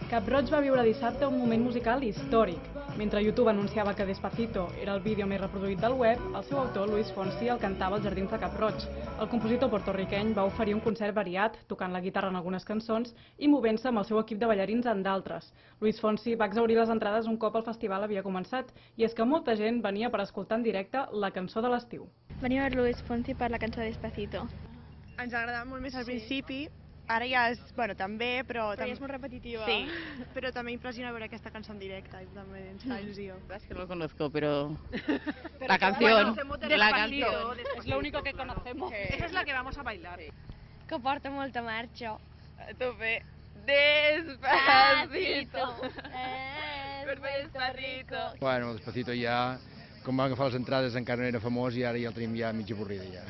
Cap-Roig va viure dissabte un moment musical històric. Mentre YouTube anunciava que Despacito era el vídeo més reproduït del web, el seu autor, Luis Fonsi, el cantava als jardins de Cap-Roig. El compositor porto-riqueny va oferir un concert variat, tocant la guitarra en algunes cançons i movent-se amb el seu equip de ballarins en d'altres. Luis Fonsi va exhaurir les entrades un cop el festival havia començat, i és que molta gent venia per escoltar en directe la cançó de l'estiu. Venim a Luis Fonsi per la cançó Despacito. Ens agradava molt més al principi, ara ja és, bueno, també, però ja és molt repetitiva. Sí, però també impressiona veure aquesta cançó en directe i també ens fa il·lusió. Es que no lo conozco, pero la canción, la canción. Es lo único que conocemos. Esa es la que vamos a bailar. Que porta molta marxa. A tope. Despacito. Despacito. Bueno, el Despacito ja, com va agafar les entrades encara no era famós i ara ja el tenim ja mig avorrida ja.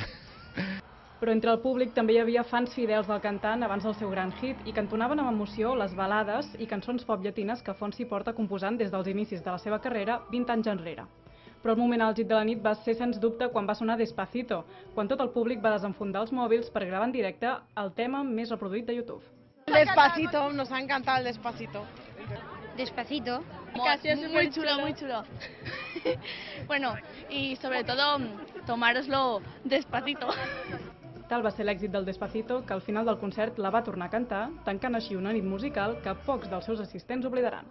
Però entre el públic també hi havia fans fidels del cantant abans del seu gran hit i que entonaven amb emoció les balades i cançons pop llatines que Fonsi porta composant des dels inicis de la seva carrera 20 anys enrere. Però el moment àlgid de la nit va ser sens dubte quan va sonar Despacito, quan tot el públic va desenfundar els mòbils per gravar en directe el tema més reproduït de YouTube. Despacito, nos ha encantado el Despacito. Despacito. Muy chulo, muy chulo. Bueno, y sobre todo, tomároslo despacito. Tal va ser l'èxit del Despacito que al final del concert la va tornar a cantar, tancant així una nit musical que pocs dels seus assistents oblidaran.